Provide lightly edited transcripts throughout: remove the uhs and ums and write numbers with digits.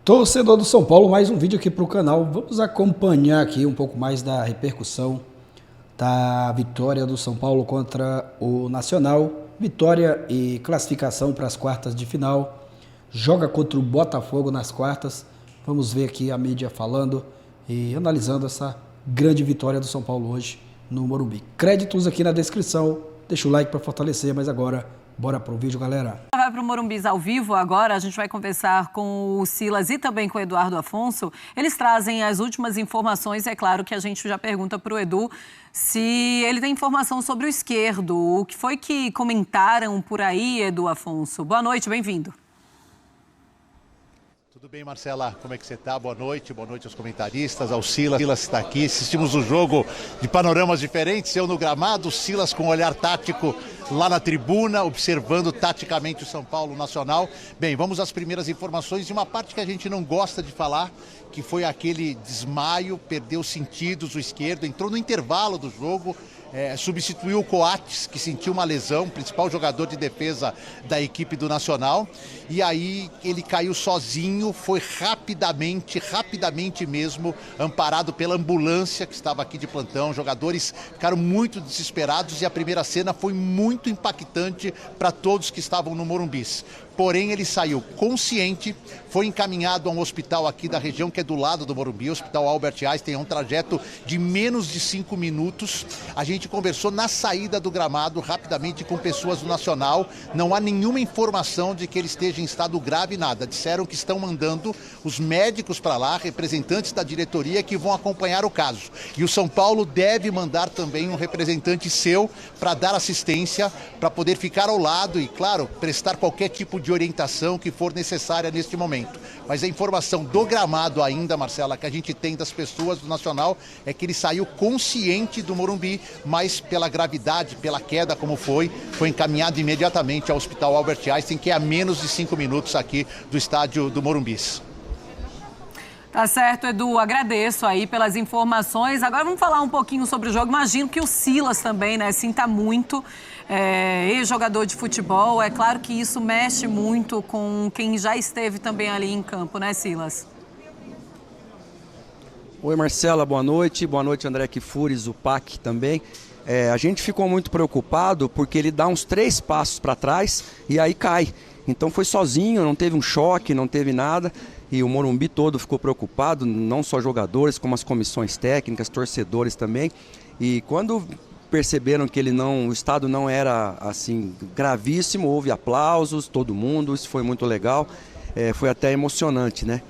Torcedor do São Paulo, mais um vídeo aqui para o canal. Vamos acompanhar aqui um pouco mais da repercussão da vitória do São Paulo contra o Nacional. Vitória e classificação para as quartas de final. Joga contra o Botafogo nas quartas. Vamos ver aqui a mídia falando e analisando essa grande vitória do São Paulo hoje no Morumbi. Créditos aqui na descrição. Deixa o like para fortalecer, mas agora bora pro vídeo, galera. Vai para o Morumbi ao vivo agora, a gente vai conversar com o Silas e também com o Eduardo Afonso. Eles trazem as últimas informações, é claro que a gente já pergunta para o Edu se ele tem informação sobre o esquerdo. O que foi que comentaram por aí, Edu Afonso? Boa noite, bem-vindo. Tudo bem, Marcela? Como é que você está? Boa noite aos comentaristas, ao Silas. Silas está aqui, assistimos o jogo de panoramas diferentes, eu no gramado, o Silas com um olhar tático lá na tribuna, observando taticamente o São Paulo Nacional. Bem, vamos às primeiras informações de uma parte que a gente não gosta de falar, que foi aquele desmaio, perdeu sentidos o esquerdo, entrou no intervalo do jogo, substituiu o Coates, que sentiu uma lesão, principal jogador de defesa da equipe do Nacional, e aí ele caiu sozinho, foi rapidamente mesmo, amparado pela ambulância que estava aqui de plantão. Os jogadores ficaram muito desesperados e a primeira cena foi muito impactante para todos que estavam no Morumbi. Porém, ele saiu consciente, foi encaminhado a um hospital aqui da região, que é do lado do Morumbi, o Hospital Albert Einstein, é um trajeto de menos de 5 minutos. A gente conversou na saída do gramado, rapidamente, com pessoas do Nacional. Não há nenhuma informação de que ele esteja em estado grave, nada. Disseram que estão mandando os médicos para lá, representantes da diretoria, que vão acompanhar o caso. E o São Paulo deve mandar também um representante seu para dar assistência, para poder ficar ao lado e, claro, prestar qualquer tipo de orientação que for necessária neste momento. Mas a informação do gramado ainda, Marcela, que a gente tem das pessoas do Nacional, é que ele saiu consciente do Morumbi, mas pela gravidade, pela queda como foi encaminhado imediatamente ao Hospital Albert Einstein, que é a menos de 5 minutos aqui do estádio do Morumbi. Tá certo, Edu, agradeço aí pelas informações. Agora vamos falar um pouquinho sobre o jogo. Imagino que o Silas também, né, sinta muito, ex-jogador de futebol. É claro que isso mexe muito com quem já esteve também ali em campo, né, Silas? Oi, Marcela, boa noite. Boa noite, André Kifuri, Zupac também. A gente ficou muito preocupado porque ele dá uns 3 passos para trás e aí cai. Então foi sozinho, não teve um choque, não teve nada. E o Morumbi todo ficou preocupado, não só jogadores, como as comissões técnicas, torcedores também. E quando perceberam que o estado não era assim gravíssimo, houve aplausos, todo mundo, isso foi muito legal, foi até emocionante, né?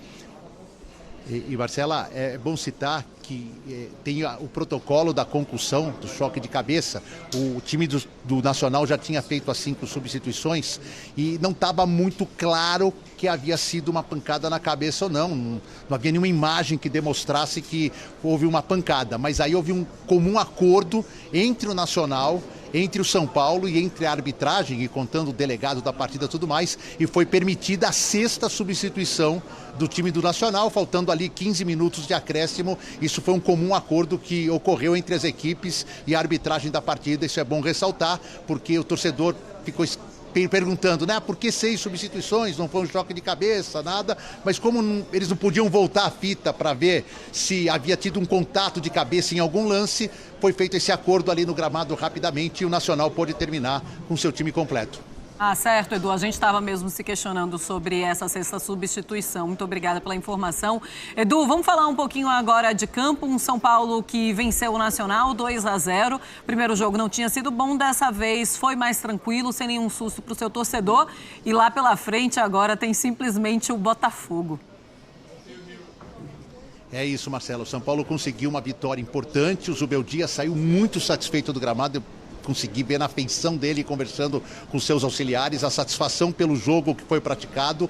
E Marcela, é bom citar que tem o protocolo da concussão, do choque de cabeça. O time do Nacional já tinha feito as 5 substituições e não estava muito claro que havia sido uma pancada na cabeça ou não. Não havia nenhuma imagem que demonstrasse que houve uma pancada, mas aí houve um comum acordo entre o Nacional, entre o São Paulo e entre a arbitragem, e contando o delegado da partida e tudo mais, e foi permitida a 6ª substituição do time do Nacional, faltando ali 15 minutos de acréscimo. Isso foi um comum acordo que ocorreu entre as equipes e a arbitragem da partida. Isso é bom ressaltar, porque o torcedor ficou perguntando, né, por que 6 substituições, não foi um choque de cabeça, nada, mas como eles não podiam voltar a fita para ver se havia tido um contato de cabeça em algum lance, foi feito esse acordo ali no gramado rapidamente e o Nacional pôde terminar com seu time completo. Ah, certo, Edu. A gente estava mesmo se questionando sobre essa 6ª substituição. Muito obrigada pela informação. Edu, vamos falar um pouquinho agora de campo. Um São Paulo que venceu o Nacional 2-0. Primeiro jogo não tinha sido bom, dessa vez foi mais tranquilo, sem nenhum susto para o seu torcedor. E lá pela frente agora tem simplesmente o Botafogo. É isso, Marcelo. O São Paulo conseguiu uma vitória importante. O Zubel Dias saiu muito satisfeito do gramado. Consegui ver na feição dele, conversando com seus auxiliares, a satisfação pelo jogo que foi praticado.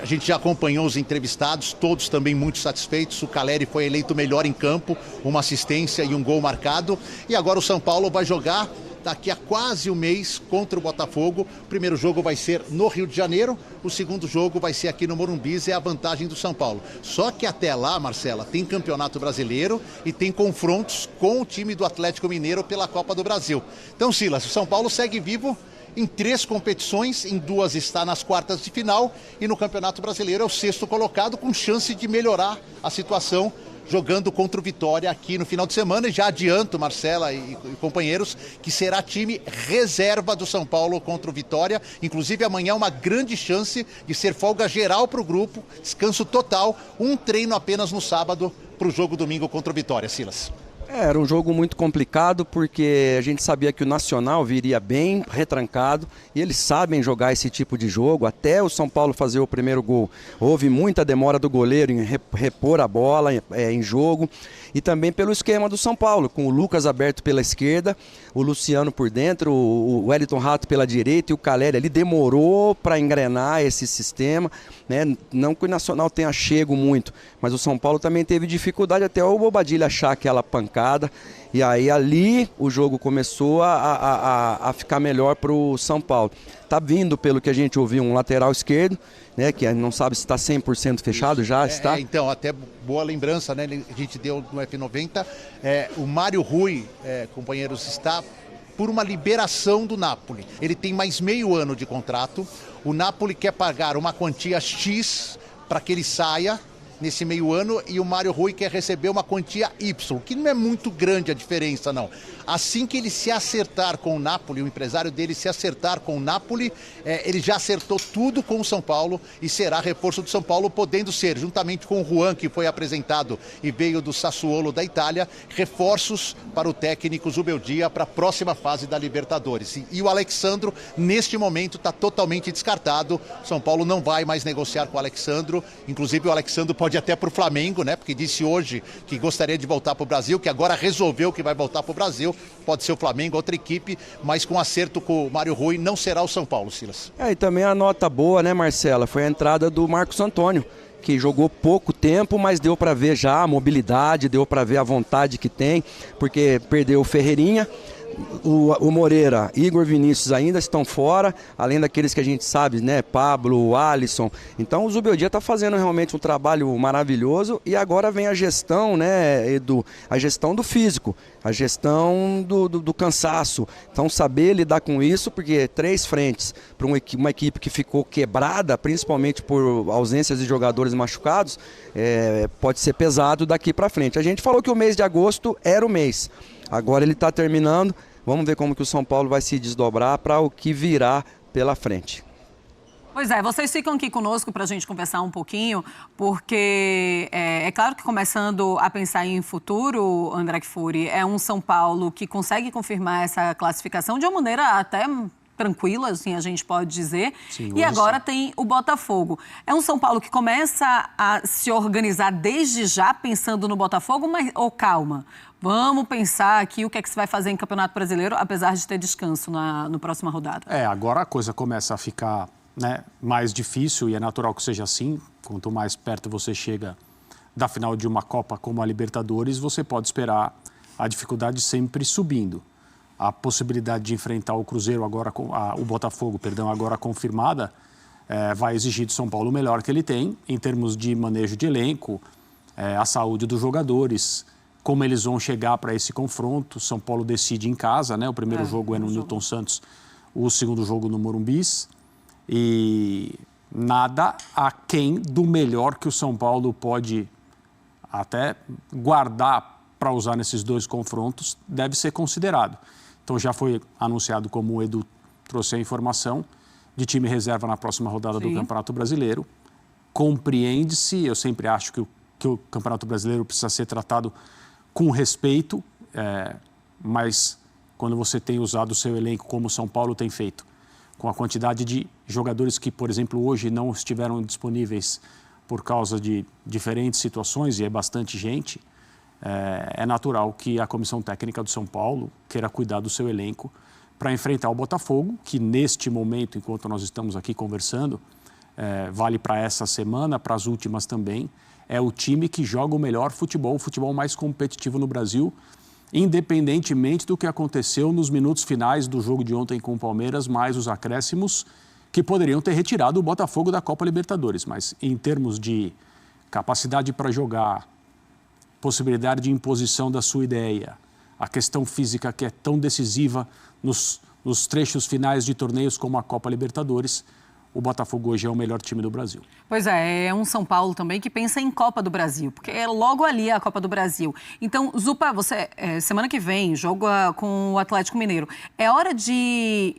A gente já acompanhou os entrevistados, todos também muito satisfeitos. O Caleri foi eleito melhor em campo, uma assistência e um gol marcado. E agora o São Paulo vai jogar daqui a quase um mês contra o Botafogo. O primeiro jogo vai ser no Rio de Janeiro, o segundo jogo vai ser aqui no Morumbi, é a vantagem do São Paulo. Só que até lá, Marcela, tem Campeonato Brasileiro e tem confrontos com o time do Atlético Mineiro pela Copa do Brasil. Então, Silas, o São Paulo segue vivo em 3 competições, em 2 está nas quartas de final e no Campeonato Brasileiro é o 6º colocado, com chance de melhorar a situação jogando contra o Vitória aqui no final de semana. E já adianto, Marcela e companheiros, que será time reserva do São Paulo contra o Vitória. Inclusive amanhã uma grande chance de ser folga geral para o grupo, descanso total, um treino apenas no sábado para o jogo domingo contra o Vitória, Silas. Era um jogo muito complicado porque a gente sabia que o Nacional viria bem retrancado e eles sabem jogar esse tipo de jogo. Até o São Paulo fazer o primeiro gol, houve muita demora do goleiro em repor a bola em jogo. E também pelo esquema do São Paulo, com o Lucas aberto pela esquerda, o Luciano por dentro, o Wellington Rato pela direita e o Caleri ali demorou para engrenar esse sistema, né? Não que o Nacional tenha chego muito, mas o São Paulo também teve dificuldade até o Bobadilha achar aquela pancada. E aí ali o jogo começou a ficar melhor para o São Paulo. Tá vindo, pelo que a gente ouviu, um lateral esquerdo, né, que não sabe se está 100% fechado, já está. Então, até boa lembrança, né? A gente deu no F90. O Mário Rui, companheiros, está por uma liberação do Napoli. Ele tem mais meio ano de contrato. O Napoli quer pagar uma quantia X para que ele saia nesse meio ano, e o Mário Rui quer receber uma quantia Y, que não é muito grande a diferença, não. Assim que ele se acertar com o Napoli, o empresário dele se acertar com o Napoli, ele já acertou tudo com o São Paulo e será reforço do São Paulo, podendo ser, juntamente com o Juan, que foi apresentado e veio do Sassuolo da Itália, reforços para o técnico Zubeldia para a próxima fase da Libertadores. E o Alexandro, neste momento, está totalmente descartado. São Paulo não vai mais negociar com o Alexandro, inclusive o Alexandro pode até para o Flamengo, né? Porque disse hoje que gostaria de voltar para o Brasil, que agora resolveu que vai voltar para o Brasil. Pode ser o Flamengo, outra equipe, mas com acerto com o Mário Rui não será o São Paulo, Silas. E também a nota boa, né, Marcela, foi a entrada do Marcos Antônio, que jogou pouco tempo, mas deu para ver já a mobilidade, deu para ver a vontade que tem, porque perdeu o Ferreirinha. O Moreira, Igor, Vinícius ainda estão fora, além daqueles que a gente sabe, né, Pablo, Alisson. Então o Zubeldia está fazendo realmente um trabalho maravilhoso, e agora vem a gestão, né, Edu, a gestão do físico, a gestão do cansaço. Então saber lidar com isso, porque 3 frentes para uma equipe que ficou quebrada, principalmente por ausências de jogadores machucados, pode ser pesado daqui para frente. A gente falou que o mês de agosto era o mês, agora ele está terminando. Vamos ver como que o São Paulo vai se desdobrar para o que virá pela frente. Pois é, vocês ficam aqui conosco para a gente conversar um pouquinho, porque é claro que começando a pensar em futuro, André Kfouri, é um São Paulo que consegue confirmar essa classificação de uma maneira até tranquila, assim a gente pode dizer. Sim, e agora tem o Botafogo. É um São Paulo que começa a se organizar desde já pensando no Botafogo, mas calma, vamos pensar aqui o que é que se vai fazer em Campeonato Brasileiro, apesar de ter descanso na próxima rodada. Agora a coisa começa a ficar, né, mais difícil, e é natural que seja assim. Quanto mais perto você chega da final de uma Copa como a Libertadores, você pode esperar a dificuldade sempre subindo. A possibilidade de enfrentar o Cruzeiro agora, o Botafogo, perdão, agora confirmada, vai exigir do São Paulo o melhor que ele tem em termos de manejo de elenco, a saúde dos jogadores, como eles vão chegar para esse confronto. São Paulo decide em casa, né? O primeiro jogo é no Newton Santos, o segundo jogo no Morumbis, e nada aquém do melhor que o São Paulo pode até guardar para usar nesses 2 confrontos deve ser considerado. Então já foi anunciado, como o Edu trouxe a informação, de time reserva na próxima rodada do Campeonato Brasileiro. Compreende-se, eu sempre acho que o Campeonato Brasileiro precisa ser tratado com respeito, mas quando você tem usado o seu elenco como o São Paulo tem feito, com a quantidade de jogadores que, por exemplo, hoje não estiveram disponíveis por causa de diferentes situações, e é bastante gente, é natural que a comissão técnica do São Paulo queira cuidar do seu elenco para enfrentar o Botafogo, que neste momento, enquanto nós estamos aqui conversando, vale para essa semana, para as últimas também, é o time que joga o melhor futebol, o futebol mais competitivo no Brasil, independentemente do que aconteceu nos minutos finais do jogo de ontem com o Palmeiras, mais os acréscimos que poderiam ter retirado o Botafogo da Copa Libertadores. Mas em termos de capacidade para jogar, possibilidade de imposição da sua ideia, a questão física que é tão decisiva nos nos trechos finais de torneios como a Copa Libertadores, o Botafogo hoje é o melhor time do Brasil. Pois é um São Paulo também que pensa em Copa do Brasil, porque é logo ali a Copa do Brasil. Então, Zupa, você, semana que vem, joga com o Atlético Mineiro. É hora de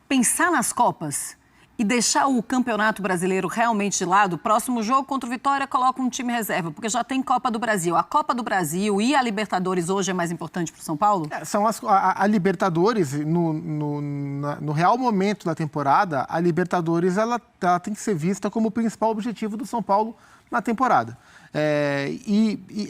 pensar nas Copas e deixar o Campeonato Brasileiro realmente de lado? Próximo jogo contra o Vitória, coloca um time reserva, porque já tem Copa do Brasil. A Copa do Brasil e a Libertadores hoje é mais importante para o São Paulo? A Libertadores, no real momento da temporada, a Libertadores ela tem que ser vista como o principal objetivo do São Paulo na temporada.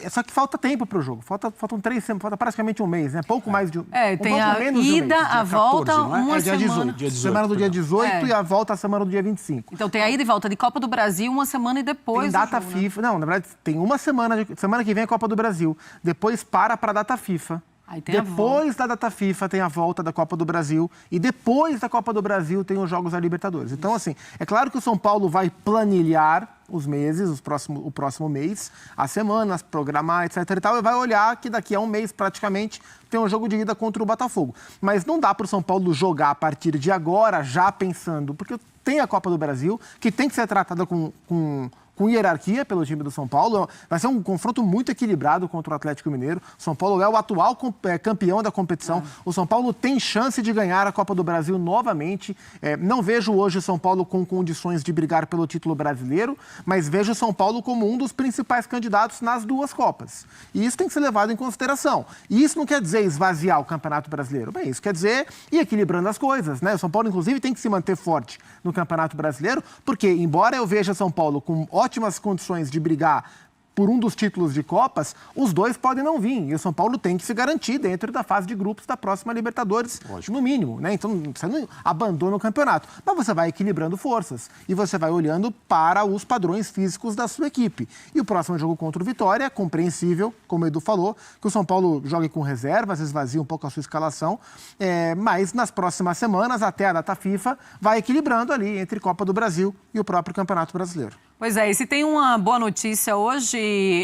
Só que falta tempo para o jogo. Faltam 3 semanas, falta praticamente um mês, né? Pouco mais de um tem a ida, a volta, 14, não é? uma dia semana. 18. Semana do dia 18 e a volta a semana do dia 25. Então tem a ida e volta de Copa do Brasil, uma semana e depois. Tem data jogo, FIFA. Não, na verdade, tem uma semana. Semana que vem é a Copa do Brasil. Depois para a data FIFA. Aí tem depois da data FIFA tem a volta da Copa do Brasil e depois da Copa do Brasil tem os Jogos da Libertadores. Então, assim, é claro que o São Paulo vai planilhar os meses, o próximo mês, as semanas, programar, etc. e tal, e vai olhar que daqui a um mês, praticamente, tem um jogo de ida contra o Botafogo. Mas não dá para o São Paulo jogar a partir de agora, já pensando, porque tem a Copa do Brasil, que tem que ser tratada com hierarquia pelo time do São Paulo. Vai ser um confronto muito equilibrado contra o Atlético Mineiro. O São Paulo é o atual campeão da competição. O São Paulo tem chance de ganhar a Copa do Brasil novamente. Não vejo hoje o São Paulo com condições de brigar pelo título brasileiro, mas vejo o São Paulo como um dos principais candidatos nas duas Copas. E isso tem que ser levado em consideração. E isso não quer dizer esvaziar o Campeonato Brasileiro. Bem, isso quer dizer ir equilibrando as coisas, né? O São Paulo, inclusive, tem que se manter forte no Campeonato Brasileiro, porque, embora eu veja São Paulo com ótimas condições de brigar por um dos títulos de Copas, os dois podem não vir. E o São Paulo tem que se garantir dentro da fase de grupos da próxima Libertadores, no mínimo, né? Então, você não abandona o campeonato. Mas você vai equilibrando forças e você vai olhando para os padrões físicos da sua equipe. E o próximo jogo contra o Vitória é compreensível, como o Edu falou, que o São Paulo jogue com reservas, esvazia um pouco a sua escalação, mas nas próximas semanas, até a data FIFA, vai equilibrando ali entre Copa do Brasil e o próprio Campeonato Brasileiro. Pois é, e se tem uma boa notícia hoje,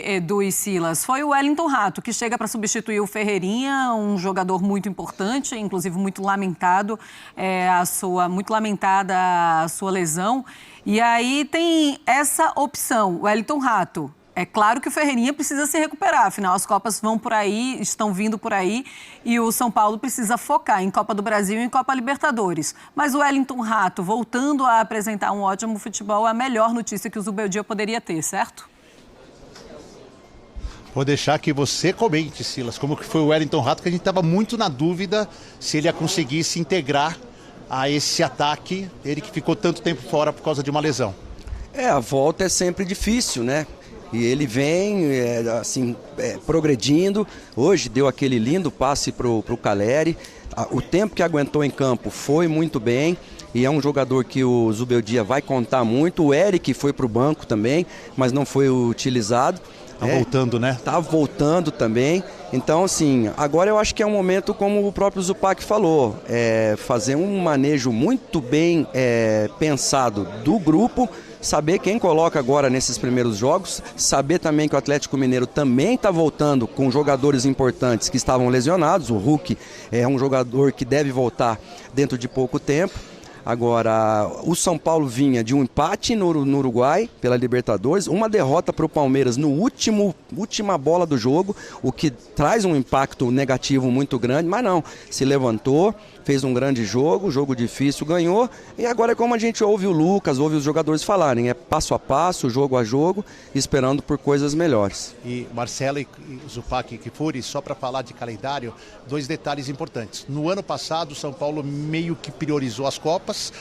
Edu e Silas, foi o Wellington Rato, que chega para substituir o Ferreirinha, um jogador muito importante, inclusive muito lamentado, muito lamentada a sua lesão. E aí tem essa opção, o Wellington Rato. É claro que o Ferreirinha precisa se recuperar, afinal as Copas vão por aí, estão vindo por aí, e o São Paulo precisa focar em Copa do Brasil e em Copa Libertadores. Mas o Wellington Rato, voltando a apresentar um ótimo futebol, é a melhor notícia que o Zubeldia poderia ter, certo? Vou deixar que você comente, Silas, como que foi o Wellington Rato, que a gente estava muito na dúvida se ele ia conseguir se integrar a esse ataque, ele que ficou tanto tempo fora por causa de uma lesão. A volta é sempre difícil, né? E ele vem, progredindo. Hoje deu aquele lindo passe pro Caleri. O tempo que aguentou em campo foi muito bem. E é um jogador que o Zubeldia vai contar muito. O Eric foi pro banco também, mas não foi utilizado. Tá voltando, né? Tá voltando também. Então, assim, agora eu acho que é um momento, como o próprio Zupac falou, fazer um manejo muito bem pensado do grupo, saber quem coloca agora nesses primeiros jogos, saber também que o Atlético Mineiro também está voltando com jogadores importantes que estavam lesionados. O Hulk é um jogador que deve voltar dentro de pouco tempo. Agora, o São Paulo vinha de um empate no Uruguai, pela Libertadores, uma derrota para o Palmeiras no última bola do jogo, o que traz um impacto negativo muito grande, mas não, se levantou, fez um grande jogo difícil, ganhou, e agora é como a gente ouve o Lucas, ouve os jogadores falarem, é passo a passo, jogo a jogo, esperando por coisas melhores. E Marcelo e Zupac e Kifuri, só para falar de calendário, 2 detalhes importantes. No ano passado, o São Paulo meio que priorizou as Copas,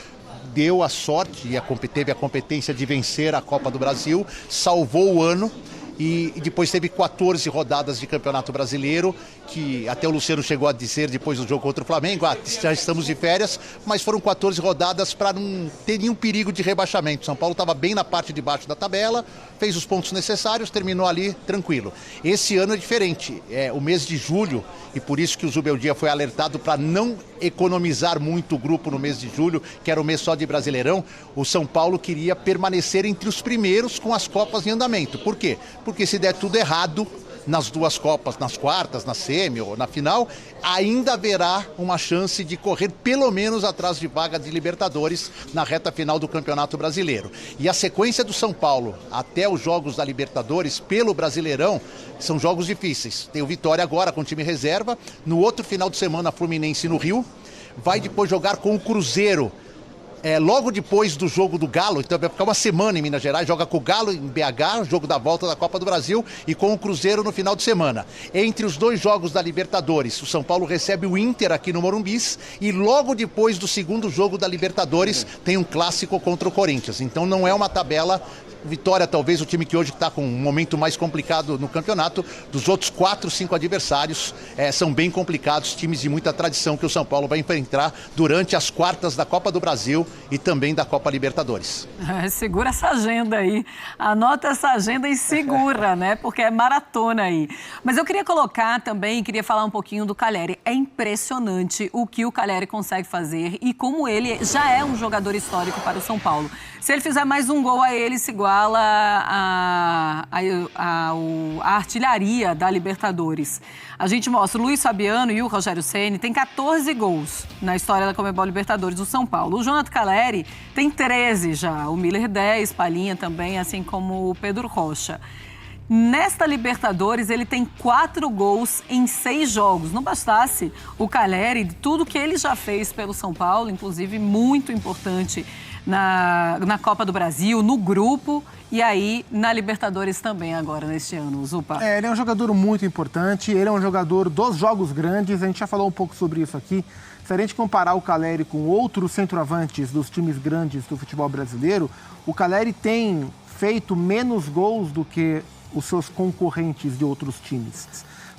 deu a sorte e teve a competência de vencer a Copa do Brasil, salvou o ano. E depois teve 14 rodadas de Campeonato Brasileiro, que até o Luciano chegou a dizer depois do jogo contra o Flamengo, já estamos de férias, mas foram 14 rodadas para não ter nenhum perigo de rebaixamento. São Paulo estava bem na parte de baixo da tabela, fez os pontos necessários, terminou ali tranquilo. Esse ano é diferente, é o mês de julho, e por isso que o Zubeldia foi alertado para não economizar muito o grupo no mês de julho, que era o mês só de Brasileirão. O São Paulo queria permanecer entre os primeiros com as Copas em andamento. Por quê? Porque se der tudo errado, nas duas Copas, nas quartas, na semi ou na final, ainda haverá uma chance de correr pelo menos atrás de vaga de Libertadores na reta final do Campeonato Brasileiro. E a sequência do São Paulo até os jogos da Libertadores pelo Brasileirão são jogos difíceis. Tem o Vitória agora com time reserva, no outro final de semana Fluminense no Rio, vai depois jogar com o Cruzeiro. Logo depois do jogo do Galo, então vai ficar uma semana em Minas Gerais, joga com o Galo em BH, jogo da volta da Copa do Brasil, e com o Cruzeiro no final de semana. Entre os dois jogos da Libertadores, o São Paulo recebe o Inter aqui no Morumbis, e logo depois do segundo jogo da Libertadores tem um clássico contra o Corinthians. Então não é uma tabela. Vitória, talvez o time que hoje está com um momento mais complicado no campeonato, dos outros 4, 5 adversários, são bem complicados, times de muita tradição que o São Paulo vai enfrentar durante as quartas da Copa do Brasil e também da Copa Libertadores. Segura essa agenda aí, anota essa agenda e segura, né? Porque é maratona aí. Mas eu queria colocar também, queria falar um pouquinho do Calleri. É impressionante o que o Calleri consegue fazer e como ele já é um jogador histórico para o São Paulo. Se ele fizer mais um gol, a ele se iguala a artilharia da Libertadores. A gente mostra o Luiz Fabiano e o Rogério Ceni tem 14 gols na história da Conmebol Libertadores do São Paulo. O Jonathan Calleri tem 13 já, o Miller 10, Palhinha também, assim como o Pedro Rocha. Nesta Libertadores, ele tem 4 gols em 6 jogos. Não bastasse o Calleri, tudo que ele já fez pelo São Paulo, inclusive muito importante na Copa do Brasil, no grupo e aí na Libertadores também agora, neste ano, Zupa. Ele é um jogador muito importante, ele é um jogador dos jogos grandes, a gente já falou um pouco sobre isso aqui. Se a gente comparar o Calleri com outros centroavantes dos times grandes do futebol brasileiro, o Calleri tem feito menos gols do que os seus concorrentes de outros times.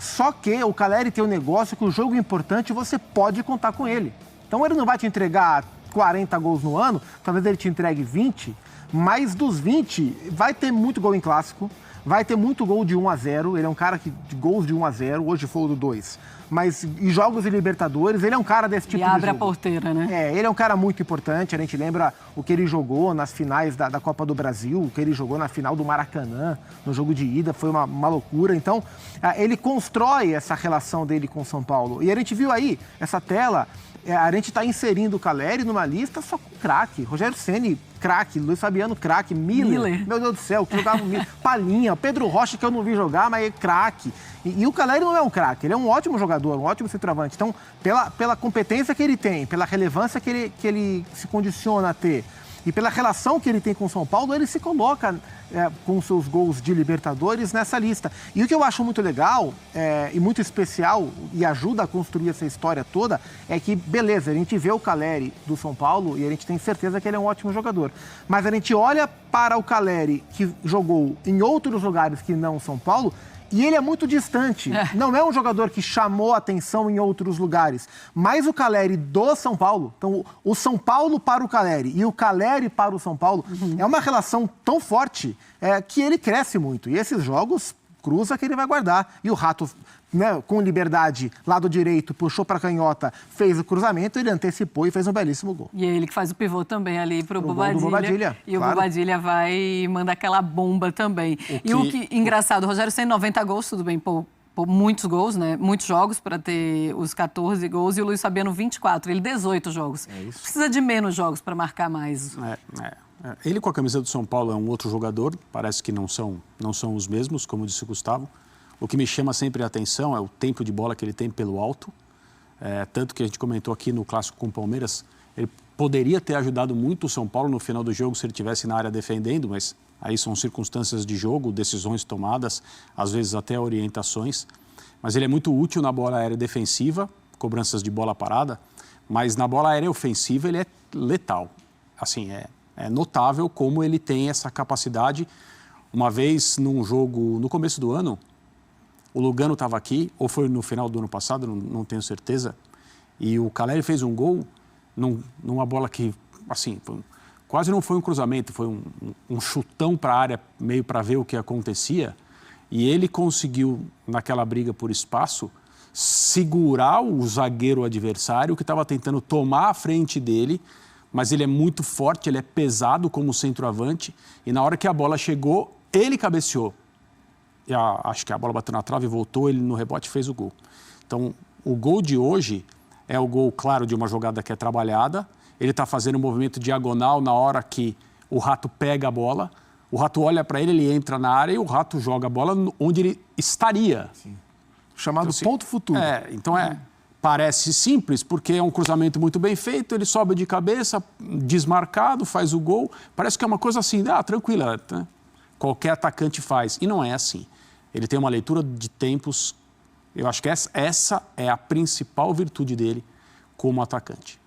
Só que o Calleri tem um negócio que o jogo importante você pode contar com ele. Então ele não vai te entregar 40 gols no ano, talvez ele te entregue 20, mas dos 20 vai ter muito gol em clássico, vai ter muito gol de 1-0, ele é um cara que de gols de 1-0, hoje foi o do 2, mas em jogos de Libertadores, ele é um cara desse tipo de jogo. E abre a porteira, né? Ele é um cara muito importante, a gente lembra o que ele jogou nas finais da Copa do Brasil, o que ele jogou na final do Maracanã, no jogo de ida, foi uma loucura. Então, ele constrói essa relação dele com o São Paulo. E a gente viu aí, essa tela, a gente está inserindo o Calleri numa lista só com craque. Rogério Ceni, craque. Luiz Fabiano, craque. Miller, meu Deus do céu, que jogava Miller. Palhinha, Pedro Rocha, que eu não vi jogar, mas é craque. E o Calleri não é um craque, ele é um ótimo jogador, um ótimo centroavante. Então, pela competência que ele tem, pela relevância que ele se condiciona a ter, e pela relação que ele tem com o São Paulo, ele se coloca com seus gols de Libertadores nessa lista. E o que eu acho muito legal e muito especial e ajuda a construir essa história toda é que, beleza, a gente vê o Calleri do São Paulo e a gente tem certeza que ele é um ótimo jogador. Mas a gente olha para o Calleri que jogou em outros lugares que não São Paulo e ele é muito distante. Não é um jogador que chamou atenção em outros lugares. Mas o Calleri do São Paulo, então o São Paulo para o Calleri e o Calleri para o São Paulo, é uma relação tão forte que ele cresce muito. E esses jogos, cruza que ele vai guardar. E o Rato, né, com liberdade, lado direito, puxou para a canhota, fez o cruzamento, ele antecipou e fez um belíssimo gol. E é ele que faz o pivô também ali para o Bobadilha. E claro. O Bobadilha vai e manda aquela bomba também. Engraçado, o Rogério tem 90 gols, tudo bem, muitos gols, né? Muitos jogos para ter os 14 gols e o Luiz Fabiano 24, ele 18 jogos. Precisa de menos jogos para marcar mais. Ele com a camisa do São Paulo é um outro jogador, parece que não são os mesmos, como disse o Gustavo. O que me chama sempre a atenção é o tempo de bola que ele tem pelo alto. Tanto que a gente comentou aqui no clássico com o Palmeiras, ele poderia ter ajudado muito o São Paulo no final do jogo se ele estivesse na área defendendo, mas aí são circunstâncias de jogo, decisões tomadas, às vezes até orientações. Mas ele é muito útil na bola aérea defensiva, cobranças de bola parada, mas na bola aérea ofensiva ele é letal. Assim, é notável como ele tem essa capacidade. Uma vez num jogo, no começo do ano, o Lugano estava aqui, ou foi no final do ano passado, não tenho certeza, e o Calleri fez um gol numa bola que, assim, quase não foi um cruzamento, foi um chutão para a área, meio para ver o que acontecia, e ele conseguiu, naquela briga por espaço, segurar o zagueiro adversário que estava tentando tomar a frente dele, mas ele é muito forte, ele é pesado como centroavante, e na hora que a bola chegou, ele cabeceou. acho que a bola bateu na trave, voltou, ele no rebote fez o gol. Então, o gol de hoje é o gol, claro, de uma jogada que é trabalhada. Ele está fazendo um movimento diagonal na hora que o Rato pega a bola. O Rato olha para ele, ele entra na área e o Rato joga a bola onde ele estaria. Sim. Chamado então, assim, ponto futuro. Parece simples, porque é um cruzamento muito bem feito, ele sobe de cabeça, desmarcado, faz o gol. Parece que é uma coisa assim, tranquila, né? Qualquer atacante faz. E não é assim. Ele tem uma leitura de tempos. Eu acho que essa é a principal virtude dele como atacante.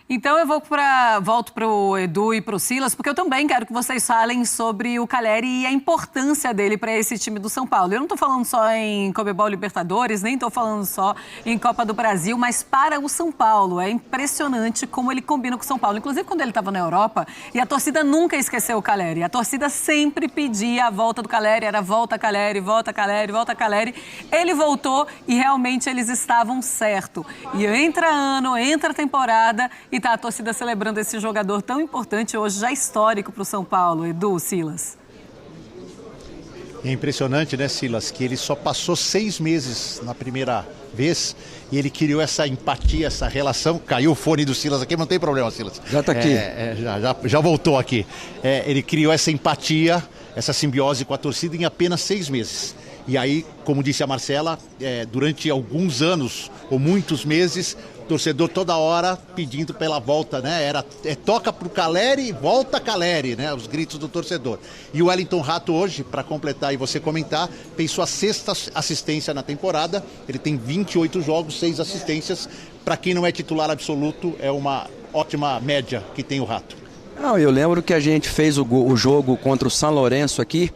Então eu volto para o Edu e para o Silas, porque eu também quero que vocês falem sobre o Calleri e a importância dele para esse time do São Paulo. Eu não estou falando só em Conmebol Libertadores, nem estou falando só em Copa do Brasil, mas para o São Paulo. É impressionante como ele combina com o São Paulo. Inclusive quando ele estava na Europa, e a torcida nunca esqueceu o Calleri. A torcida sempre pedia a volta do Calleri, era volta Calleri, volta Calleri, volta Calleri. Ele voltou e realmente eles estavam certo. E entra ano, entra temporada e tá a torcida celebrando esse jogador tão importante hoje, já histórico para o São Paulo. Edu, Silas. É impressionante, né, Silas, que ele só passou 6 meses na primeira vez e ele criou essa empatia, essa relação. Caiu o fone do Silas aqui, mas não tem problema, Silas. Já está aqui. Já voltou aqui. Ele criou essa empatia, essa simbiose com a torcida em apenas 6 meses. E aí, como disse a Marcela, durante alguns anos ou muitos meses, torcedor toda hora pedindo pela volta, né? Toca pro Calleri, volta Calleri, né? Os gritos do torcedor. E o Wellington Rato hoje, para completar e você comentar, fez sua 6ª assistência na temporada. Ele tem 28 jogos, 6 assistências. Para quem não é titular absoluto, é uma ótima média que tem o Rato. Não, eu lembro que a gente fez o jogo contra o São Lourenço aqui.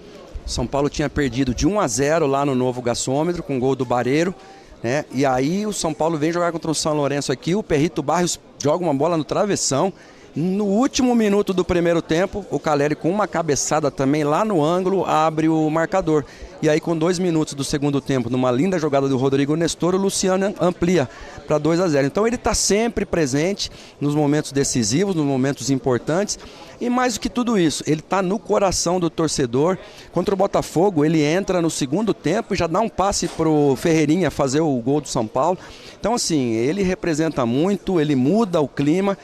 São Paulo tinha perdido de 1-0 lá no Novo Gasômetro, com gol do Barreiro. Né? E aí o São Paulo vem jogar contra o São Lourenço aqui, o Perrito Barrios joga uma bola no travessão. No último minuto do primeiro tempo, o Calleri com uma cabeçada também lá no ângulo abre o marcador. E aí com 2 minutos do segundo tempo, numa linda jogada do Rodrigo Nestor, o Luciano amplia para 2-0. Então ele está sempre presente nos momentos decisivos, nos momentos importantes. E mais do que tudo isso, ele está no coração do torcedor. Contra o Botafogo, ele entra no segundo tempo e já dá um passe para o Ferreirinha fazer o gol do São Paulo. Então assim, ele representa muito, ele muda o clima.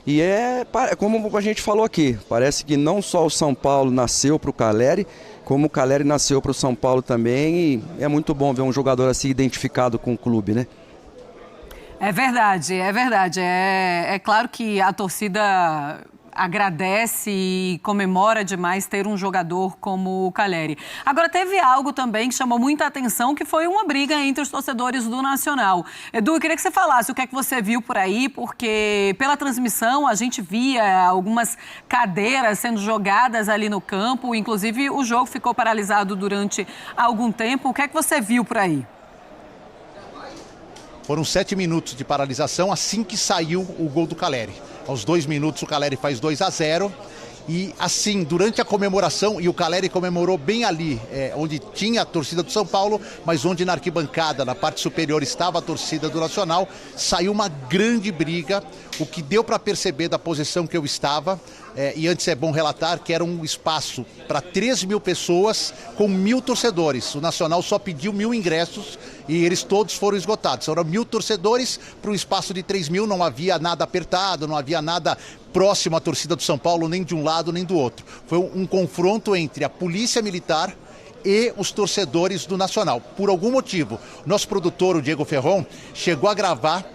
E como a gente falou aqui, parece que não só o São Paulo nasceu para o Calleri, como o Calleri nasceu para o São Paulo também. E é muito bom ver um jogador assim identificado com o clube, né? É verdade, é verdade. É claro que a torcida agradece e comemora demais ter um jogador como o Calleri. Agora, teve algo também que chamou muita atenção, que foi uma briga entre os torcedores do Nacional. Edu, eu queria que você falasse o que é que você viu por aí, porque pela transmissão a gente via algumas cadeiras sendo jogadas ali no campo, inclusive o jogo ficou paralisado durante algum tempo. O que é que você viu por aí? Foram 7 minutos de paralisação assim que saiu o gol do Calleri. Aos 2 minutos o Calleri faz 2-0 e assim, durante a comemoração, e o Calleri comemorou bem ali, onde tinha a torcida do São Paulo, mas onde na arquibancada, na parte superior, estava a torcida do Nacional, saiu uma grande briga, o que deu para perceber da posição que eu estava. E antes é bom relatar que era um espaço para 3.000 pessoas com 1.000 torcedores. O Nacional só pediu 1.000 ingressos e eles todos foram esgotados. Eram 1.000 torcedores para um espaço de 3.000, não havia nada apertado, não havia nada próximo à torcida do São Paulo, nem de um lado nem do outro. Foi um confronto entre a polícia militar e os torcedores do Nacional. Por algum motivo, nosso produtor, o Diego Ferron, chegou a gravar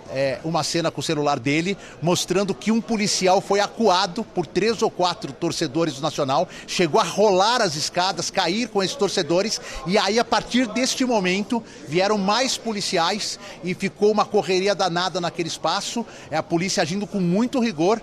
uma cena com o celular dele, mostrando que um policial foi acuado por 3 ou 4 torcedores do Nacional, chegou a rolar as escadas, cair com esses torcedores, e aí a partir deste momento vieram mais policiais e ficou uma correria danada naquele espaço, a polícia agindo com muito rigor.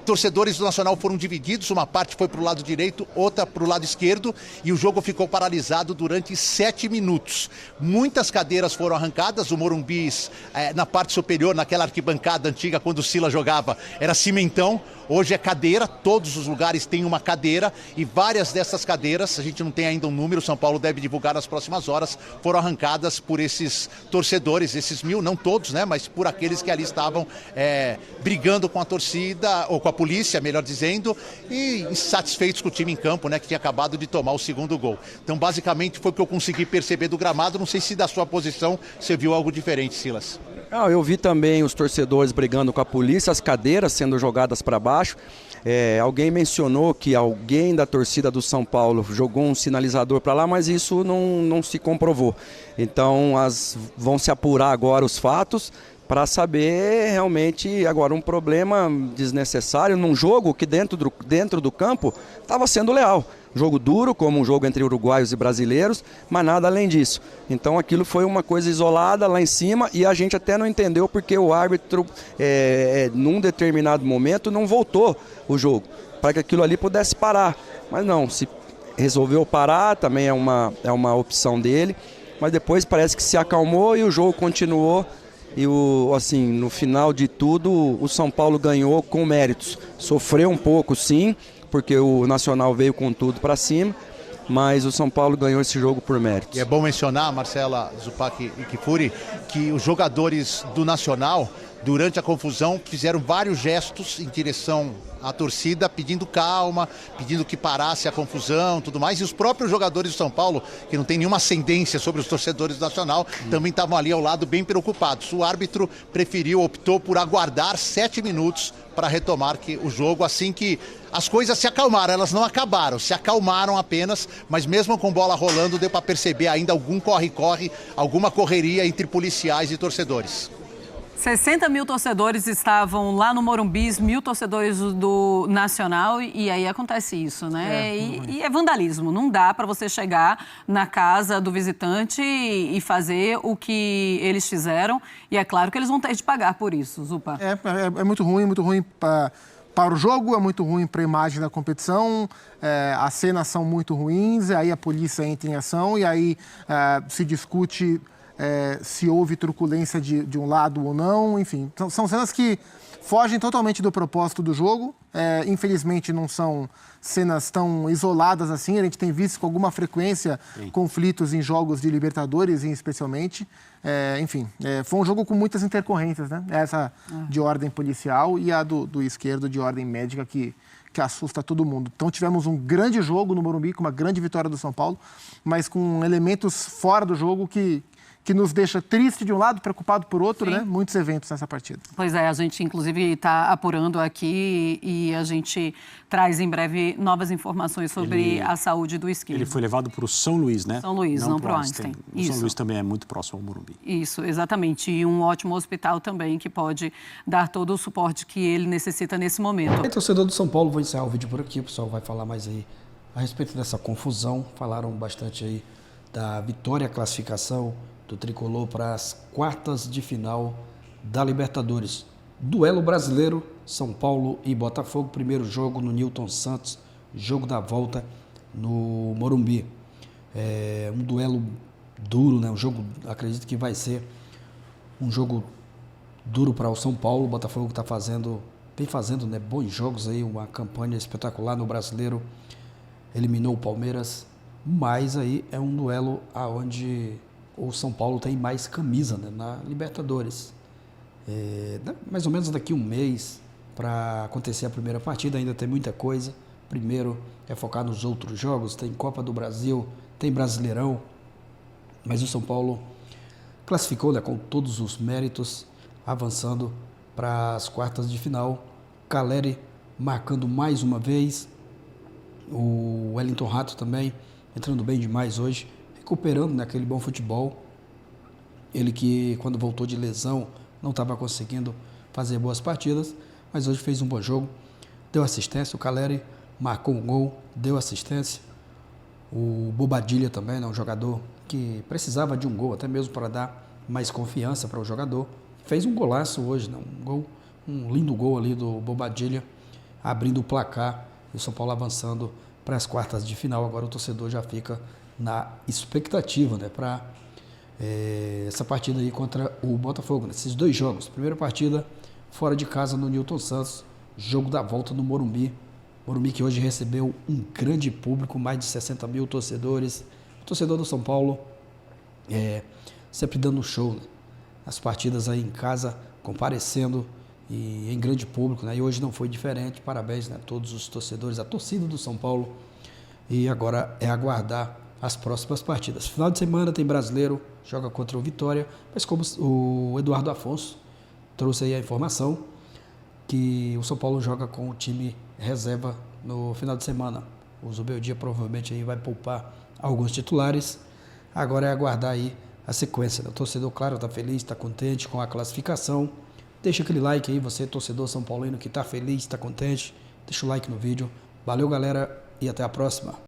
Torcedores do Nacional foram divididos, uma parte foi para o lado direito, outra para o lado esquerdo, e o jogo ficou paralisado durante 7 minutos. Muitas cadeiras foram arrancadas, o Morumbis na parte superior, naquela arquibancada antiga, quando o Silas jogava, era cimentão. Hoje é cadeira, todos os lugares têm uma cadeira e várias dessas cadeiras, a gente não tem ainda um número, São Paulo deve divulgar nas próximas horas, foram arrancadas por esses torcedores, esses 1000, não todos, né, mas por aqueles que ali estavam brigando com a torcida, ou com a polícia, melhor dizendo, e insatisfeitos com o time em campo, né, que tinha acabado de tomar o segundo gol. Então, basicamente, foi o que eu consegui perceber do gramado. Não sei se da sua posição você viu algo diferente, Silas. Eu vi também os torcedores brigando com a polícia, as cadeiras sendo jogadas para baixo. Alguém mencionou que alguém da torcida do São Paulo jogou um sinalizador para lá, mas isso não se comprovou. Então, vão se apurar agora os fatos para saber realmente agora um problema desnecessário num jogo que dentro do campo estava sendo leal. Jogo duro, como um jogo entre uruguaios e brasileiros, mas nada além disso. Então aquilo foi uma coisa isolada lá em cima e a gente até não entendeu porque o árbitro, num determinado momento, não voltou o jogo, para que aquilo ali pudesse parar. Mas não, se resolveu parar, também é uma opção dele, mas depois parece que se acalmou e o jogo continuou. E no final de tudo, o São Paulo ganhou com méritos. Sofreu um pouco, sim, porque o Nacional veio com tudo para cima, mas o São Paulo ganhou esse jogo por méritos. E é bom mencionar, Marcela, Zupac e Kifuri, que os jogadores do Nacional, durante a confusão, fizeram vários gestos em direção à torcida, pedindo calma, pedindo que parasse a confusão, tudo mais. E os próprios jogadores do São Paulo, que não tem nenhuma ascendência sobre os torcedores do Nacional, também estavam ali ao lado bem preocupados. O árbitro optou por aguardar 7 minutos para retomar o jogo, assim que as coisas se acalmaram. Elas não acabaram, se acalmaram apenas, mas mesmo com bola rolando, deu para perceber ainda algum corre-corre, alguma correria entre policiais e torcedores. 60 mil torcedores estavam lá no Morumbi, 1000 torcedores do Nacional, e aí acontece isso, né? E é vandalismo. Não dá para você chegar na casa do visitante e fazer o que eles fizeram. E é claro que eles vão ter de pagar por isso, Zupa. É muito ruim para o jogo, é muito ruim para a imagem da competição, as cenas são muito ruins, aí a polícia entra em ação e aí se discute se houve truculência de um lado ou não, enfim. São cenas que fogem totalmente do propósito do jogo. Infelizmente, não são cenas tão isoladas assim. A gente tem visto com alguma frequência conflitos em jogos de Libertadores, especialmente. Foi um jogo com muitas intercorrências, né? Essa de ordem policial e a do esquerdo de ordem médica que assusta todo mundo. Então tivemos um grande jogo no Morumbi, com uma grande vitória do São Paulo, mas com elementos fora do jogo que nos deixa triste de um lado, preocupado por outro, né? Muitos eventos nessa partida. Pois é, a gente inclusive está apurando aqui e a gente traz em breve novas informações sobre a saúde do esquerdo. Ele foi levado para o São Luís, né? São Luís, não para o Einstein. O São Luís também é muito próximo ao Morumbi. Isso, exatamente. E um ótimo hospital também que pode dar todo o suporte que ele necessita nesse momento. E torcedor do São Paulo, vou encerrar o vídeo por aqui, o pessoal vai falar mais aí a respeito dessa confusão. Falaram bastante aí da vitória, classificação do Tricolor para as quartas de final da Libertadores. Duelo brasileiro, São Paulo e Botafogo. Primeiro jogo no Newton Santos, jogo da volta no Morumbi. Um duelo duro, né? Um jogo, acredito que vai ser um jogo duro para o São Paulo. O Botafogo está vem fazendo, né, bons jogos aí, uma campanha espetacular no Brasileiro. Eliminou o Palmeiras, mas aí é um duelo aonde o São Paulo tem mais camisa, né, na Libertadores. Mais ou menos daqui um mês para acontecer a primeira partida, ainda tem muita coisa. Primeiro é focar nos outros jogos, tem Copa do Brasil, tem Brasileirão, mas o São Paulo classificou, né, com todos os méritos, avançando para as quartas de final. Caleri marcando mais uma vez, o Wellington Rato também entrando bem demais hoje, recuperando naquele bom futebol. Ele que, quando voltou de lesão, não estava conseguindo fazer boas partidas, mas hoje fez um bom jogo, deu assistência. O Caleri marcou um gol, deu assistência. O Bobadilla também, né, um jogador que precisava de um gol, até mesmo para dar mais confiança para o jogador. Fez um golaço hoje, né, um lindo gol ali do Bobadilla, abrindo o placar, e o São Paulo avançando para as quartas de final. Agora o torcedor já fica na expectativa, né, para essa partida aí contra o Botafogo, nesses dois jogos. Primeira partida fora de casa no Newton Santos, jogo da volta no Morumbi. Morumbi que hoje recebeu um grande público, mais de 60 mil torcedores. O torcedor do São Paulo sempre dando show, né? As partidas aí em casa, comparecendo e em grande público, né? E hoje não foi diferente. Parabéns, né, a todos os torcedores, a torcida do São Paulo. E agora é aguardar as próximas partidas. Final de semana tem Brasileiro, joga contra o Vitória, mas como o Eduardo Afonso trouxe aí a informação, que o São Paulo joga com o time reserva no final de semana. O Zubeldia provavelmente aí vai poupar alguns titulares. Agora é aguardar aí a sequência, né? O torcedor, claro, está feliz, está contente com a classificação. Deixa aquele like aí, você torcedor são paulino que está feliz, está contente. Deixa o like no vídeo. Valeu, galera, e até a próxima.